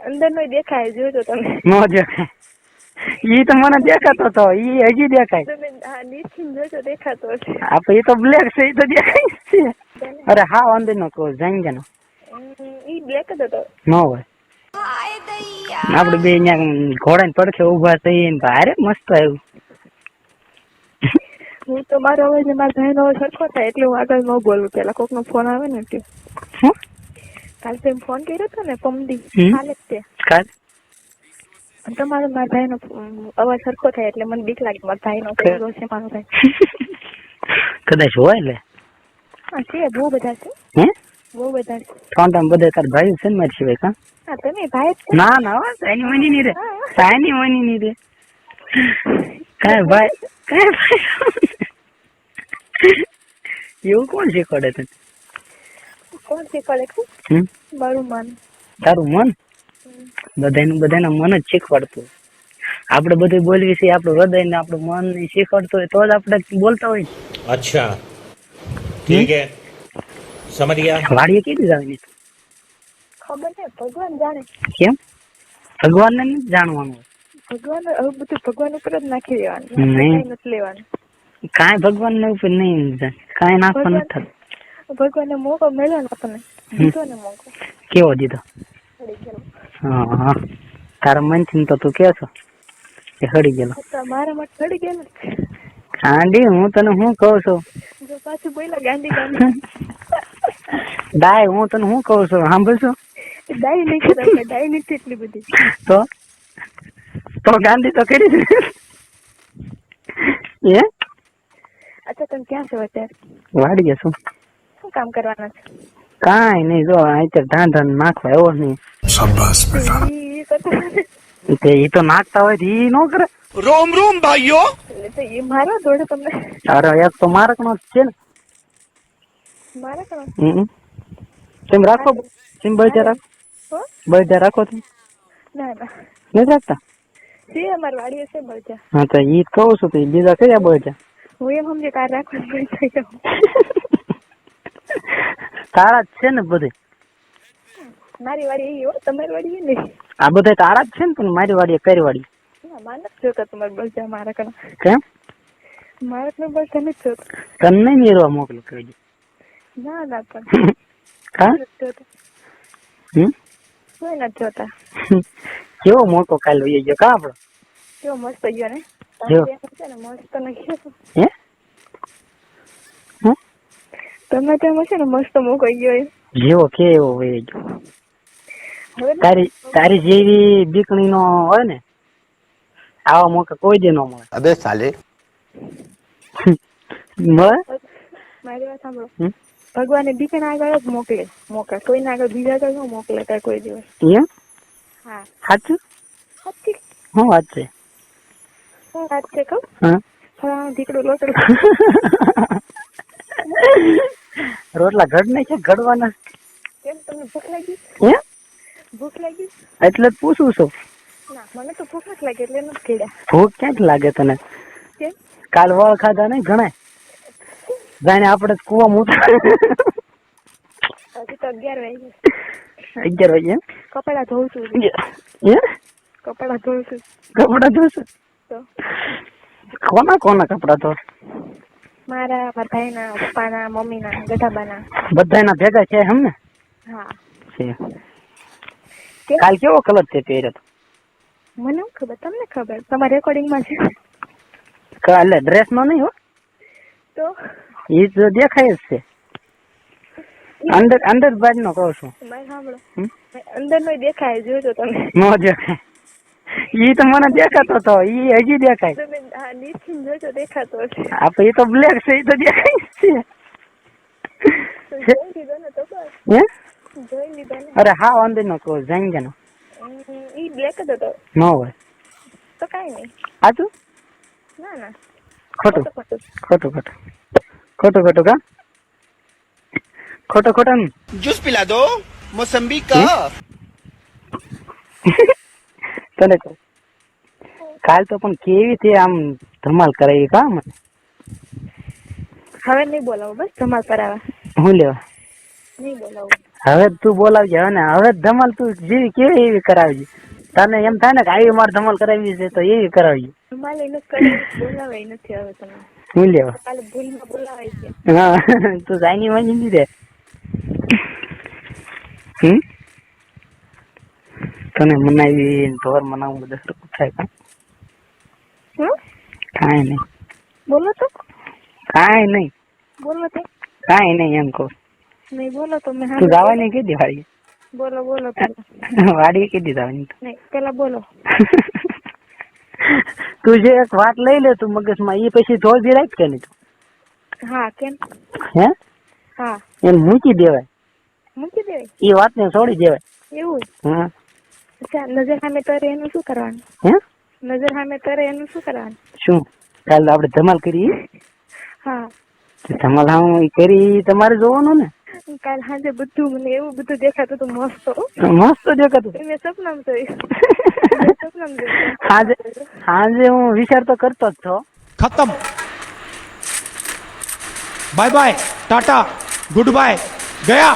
અંદર નો દેખાય જોજો તમે નો દેખાય ઈ તો મને દેખાતો તો ઈ હજી દેખાય તમે હા નીચે જોજો દેખાતો હશે આપણે ઈ તો બ્લેક છે ઈ તો દેખાય છે અરે હા અંદર નો કહો જાંગે નો ઈ બ્લેક જ હતો નો હોય આપણે બે અહીંયા ઘોડા ને પડખે ઉભા થઈને ભારે મસ્ત આવ્યું હું તો મારો અવાજ મારા ભાઈનો અવાજ સરખો થાય એટલે હું આગળ ન બોલું પેલા કોકનો ફોન આવે ને એટલે કાલ તેમ ફોન કર્યો હતો ને પમદી કાલે જ તે કાલ તમારો મારા ભાઈનો અવાજ સરખો થાય એટલે મને બીક લાગે મારા ભાઈનો કેવો છે મારો ભાઈ કદાચ હોય એટલે હા છે બહુ બધા છે હે બહુ બધા છે કોણ બધા તાર ભાઈ છે ને મારી સિવાય કા હા તમે ભાઈ ના ના સાની મની ની રે સાની મની ની રે કાય ભાઈ કાય ભાઈ એવું કોણ શીખવાડે તને કોણ શીખવાડે છે મારું મન તારું મન બધાના મન જ શીખવાડતું આપણે બધું બોલવી છે આપણું હૃદય ને આપણું મન શીખવાડતું હોય તો જ આપણે બોલતા હોય અચ્છા ઠીક હે સમજ ગયા વાડીએ કીધી જવાની ખબર છે ભગવાન જાણે કેમ ભગવાનને નથી જાણવાનું ભગવાન હવે બધું ભગવાન ઉપર જ નાખી દેવાનું નથી લેવાનું કાંઈ ભગવાન ને ઉપર નહીં કાંઈ નાખવા નથી થતું ભગવાનને મોકો મળ્યો ને આપણને દીધો ને મોકો કેવો દીધો હા તારા મનથી તો તું કે છો એ હળી ગયેલો મારા માટે હળી ગયેલો ગાંડી હું તને શું કહું છું જો પાછું બોલા ગાંડી ગાંડી ડાય હું તને શું કહું છું સાંભળશો ડાય નહીં કરતા ડાય નથી એટલી બધી તો ગાંધી તો કરી દે એ અચ્છા તમે ક્યાં છો અત્યારે વાડી ગયા શું કામ કરવાના છે કાંઈ નહીં જો અત્યારે ધાન નાખવા એવો નહીં શાબાશ બેટા એ તો નાખતા હોય ઈ નો કરે રોમ રોમ ભાઈઓ એટલે તો એ મારા જોડે તમને અરે એક તો મારક નો છે ને મારા કરો તેમ રાખો તેમ બળજા રાખો બળજા રાખો તમે ના ના નથી રાખતા છે અમારી વાડીએ છે બળજા હા તો ઈ કહું છું તો બીજા કયા બળજા હું એમ સમજે કાર રાખવાનું થઈ ગયો તારા જ છે ને બધે મારી વાડી એ હોય તમારી વાડી નહીં આ બધા તારા જ છે ને પણ મારી વાડી કઈ વાડી ના મારે નથી જોતા તમારે બળજા મારા કણ કેમ મારે તો બળજા નથી જોતા તને નહીં નીરવા મોકલું કહેજો ના ના પણ હા જોતા કોઈ નથી જોતા કેવો મોકો કાલ લઈ ગયો કા આપડો કેવો મસ્ત ગયો ને જો. છે ને મસ્ત નહીં હે તમે તેમ છે ને મસ્ત મોકો ગયો એ જેવો કે એવો વહી ગયો હવે તારી જેવી બીકણી નો હોય ને આવા મોકા કોઈ દે નો મળે અબે સાલે મળે મારી વાત સાંભળો ભગવાને બીકણ આગળ જ મોકલે મોકા કોઈને આગળ બીજા આગળ ન મોકલે કાંઈ કોઈ દિવસ એમ હા સાચું સાચી શું વાત છે શું વાત છે કહું હા ફલાણું દીકડું લોટડું રોટલા ઘડ નહીં છે ઘડવાના કેમ તમને ભૂખ લાગી હે ભૂખ લાગી એટલે જ પૂછું છું ના મને તો ભૂખ નથી લાગી એટલે નથી ખેડ્યા ભૂખ ક્યાંથી લાગે તને કેમ કાલ વળ ખાધા નહીં ઘણા જાણે આપણે કુવા મૂતા હજી તો 11 વાગે 11 વાગે કપડા ધોઉં છું હે કપડા ધોઉં છું કપડા ધોશે તો કોના કપડા ધો મારા ભાઈના પપ્પાના મમ્મીના ગઢાબાના બધાના ભેગા છે એમ ને હા છે કેમ? કાલ કેવો કલર તે પહેર્યો હતો મને ખબર તમને ખબર તમારા રેકોર્ડિંગમાં છે કાલે ડ્રેસ માં નહીં હો તો એ તો દેખાય જ છે અંદર બાજ નો કહું છું મારે સાંભળો અંદર નો દેખાય જોજો તમે નો દેખાય ઈ તો મને દેખાતો તો ઈ હજી દેખાય તમે હા નીચે જોજો દેખાતો હશે આપણે ઈ તો બ્લેક છે ઈ તો દેખાય જ છે તો જોઈ લીધો ને તો બસ હે જોઈ લીધો ને અરે હા અંદર નો કહું જાંગે નો ઈ બ્લેક જ હતો ન હોય તો કાંઈ નહીં સાચું ના ના ખોટું ખોટું ખોટું કા ખોટું जूस पिला दो मौसम्बी का તને કહું કાલ તો પણ કેવી થી આમ ધમાલ કરાવી કા મને હવે નહીં બોલાવું બસ ધમાલ કરાવવા હું લેવા નહીં બોલાવું હવે તું બોલાવજે હવે ને હવે ધમાલ તું જેવી કેવી એવી કરાવજે. તને એમ થાય ને કે આવી મારે ધમાલ કરાવી છે તો એવી કરાવજે. મારે એને કરાવી બોલાવાય નથી હવે તમે. હું લેવા કાલે ભૂલમાં બોલાવાય છે. હા તું જાયની વાંચી દીધે. તને મનાવી ઢોર મનાવું બધું સરખું થાય કા? કાંઈ નહીં. બોલો તો કાંઈ નહીં. બોલો તો કાંઈ નહીં એમ કહું. નહીં બોલો તો મેં તું જવાની કીધી વાડી? બોલો બોલો પેલા. વાડી કીધી જવાની? નહીં પેલા બોલો. તું જે એક વાત લઈ લે તું મગજમાં એ પછી થોડી રાખ કે નહીં તું? હા કેમ? હે હા એને મૂકી દેવાય, મૂકી દેવાય એ વાતને છોડી દેવાય. એવું? હા અચ્છા નજર સામે તરે એનું શું કરવાનું? હે નજર સામે તરે એનું શું કરવાનું? શું કાલે આપણે ધમાલ કરી? હા ધમાલ હું કરી તમારે જોવાનું ને. કાલ સાંજે બધું મને એવું બધું દેખાતું હતું મસ્ત હો. મસ્ત દેખાતું. મેં સપનામાં જોયું. સપનામાં જોયું. સાંજે સાંજે હું વિચાર તો કરતો જ છો. खत्म bye bye tata good bye गया